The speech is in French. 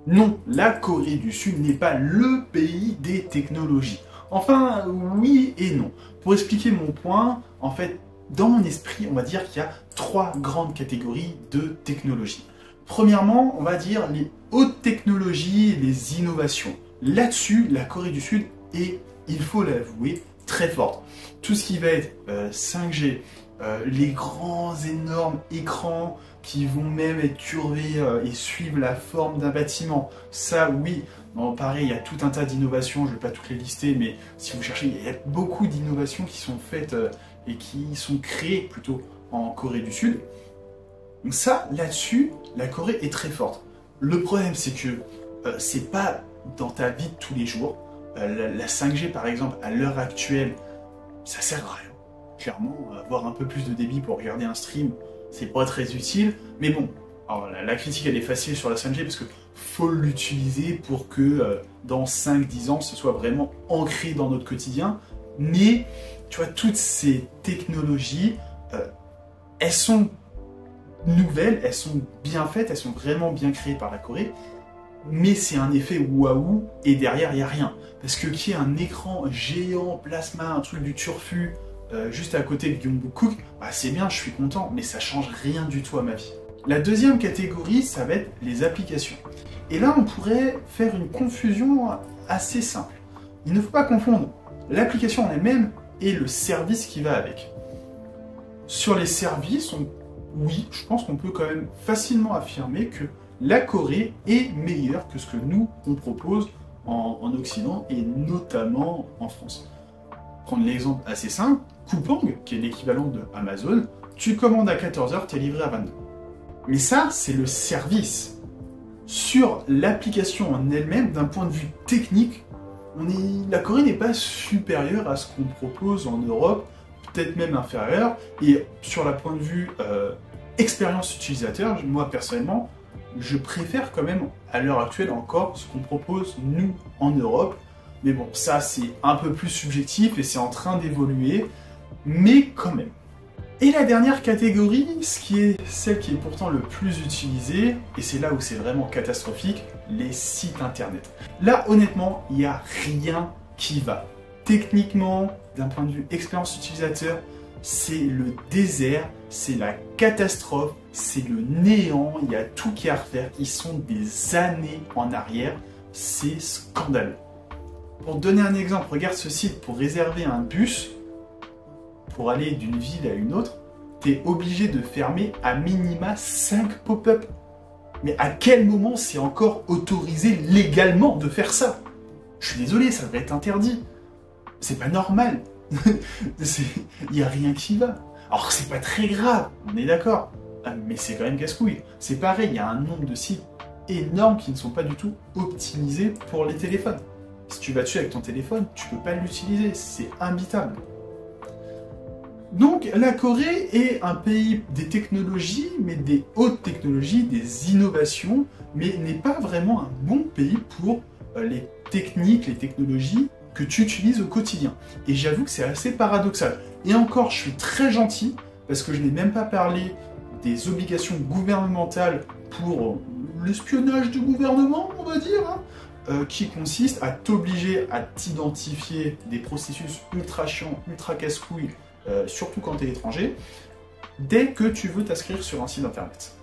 Non, la Corée du Sud n'est pas le pays des technologies. Enfin, oui et non. Pour expliquer mon point, en fait, dans mon esprit, on va dire qu'il y a trois grandes catégories de technologies. Premièrement, on va dire les hautes technologies et les innovations. Là-dessus, la Corée du Sud est, il faut l'avouer, très forte. Tout ce qui va être 5G, les grands énormes écrans qui vont même être curvés et suivre la forme d'un bâtiment, ça oui. Non, pareil, il y a tout un tas d'innovations, je ne vais pas toutes les lister, mais si vous cherchez, il y a beaucoup d'innovations qui sont faites et qui sont créées plutôt en Corée du Sud. Donc ça, là-dessus, la Corée est très forte. Le problème, c'est que c'est pas dans ta vie de tous les jours. La 5G, par exemple, à l'heure actuelle, ça sert à rien. Clairement, avoir un peu plus de débit pour regarder un stream, c'est pas très utile. Mais bon, alors, la critique, elle est facile sur la 5G parce que faut l'utiliser pour que dans 5-10 ans, ce soit vraiment ancré dans notre quotidien. Mais, tu vois, toutes ces technologies, elles sont nouvelles, elles sont bien faites, elles sont vraiment bien créées par la Corée, mais c'est un effet waouh et derrière il n'y a rien. Parce que qu'il y ait un écran géant, plasma, un truc du turfu juste à côté de Gyeongbokgung, bah c'est bien, je suis content, mais ça change rien du tout à ma vie. La deuxième catégorie, ça va être les applications. Et là, on pourrait faire une confusion assez simple. Il ne faut pas confondre l'application en elle-même et le service qui va avec. Sur les services, oui, je pense qu'on peut quand même facilement affirmer que la Corée est meilleure que ce que nous, on propose en Occident et notamment en France. Prendre l'exemple assez simple, Coupang, qui est l'équivalent de Amazon, tu commandes à 14h, tu es livré à 22h. Mais ça, c'est le service. Sur l'application en elle-même, d'un point de vue technique, la Corée n'est pas supérieure à ce qu'on propose en Europe, peut-être même inférieure. Et sur le point de vue expérience utilisateur, moi personnellement, je préfère quand même à l'heure actuelle encore ce qu'on propose nous en Europe. Mais bon, ça c'est un peu plus subjectif et c'est en train d'évoluer, mais quand même. Et la dernière catégorie, ce qui est celle qui est pourtant le plus utilisée, et c'est là où c'est vraiment catastrophique, les sites internet. Là, honnêtement, il n'y a rien qui va. Techniquement, d'un point de vue expérience utilisateur, c'est le désert, c'est la catastrophe, c'est le néant, il y a tout qui est à refaire. Ils sont des années en arrière, c'est scandaleux. Pour donner un exemple, regarde ce site pour réserver un bus, pour aller d'une ville à une autre, tu es obligé de fermer à minima 5 pop-up. Mais à quel moment c'est encore autorisé légalement de faire ça? Je suis désolé, ça devrait être interdit. C'est pas normal. Il n'y a rien qui va. Alors c'est pas très grave, on est d'accord. Mais c'est quand même casse-couille. C'est pareil, il y a un nombre de sites énormes qui ne sont pas du tout optimisés pour les téléphones. Si tu vas dessus avec ton téléphone, tu peux pas l'utiliser, c'est imbitable. Donc la Corée est un pays des technologies, mais des hautes technologies, des innovations, mais n'est pas vraiment un bon pays pour les techniques, les technologies que tu utilises au quotidien. Et j'avoue que c'est assez paradoxal. Et encore, je suis très gentil, parce que je n'ai même pas parlé des obligations gouvernementales pour l'espionnage du gouvernement, on va dire, qui consiste à t'obliger à t'identifier des processus ultra chiants, ultra casse-couilles, surtout quand tu es étranger, dès que tu veux t'inscrire sur un site internet.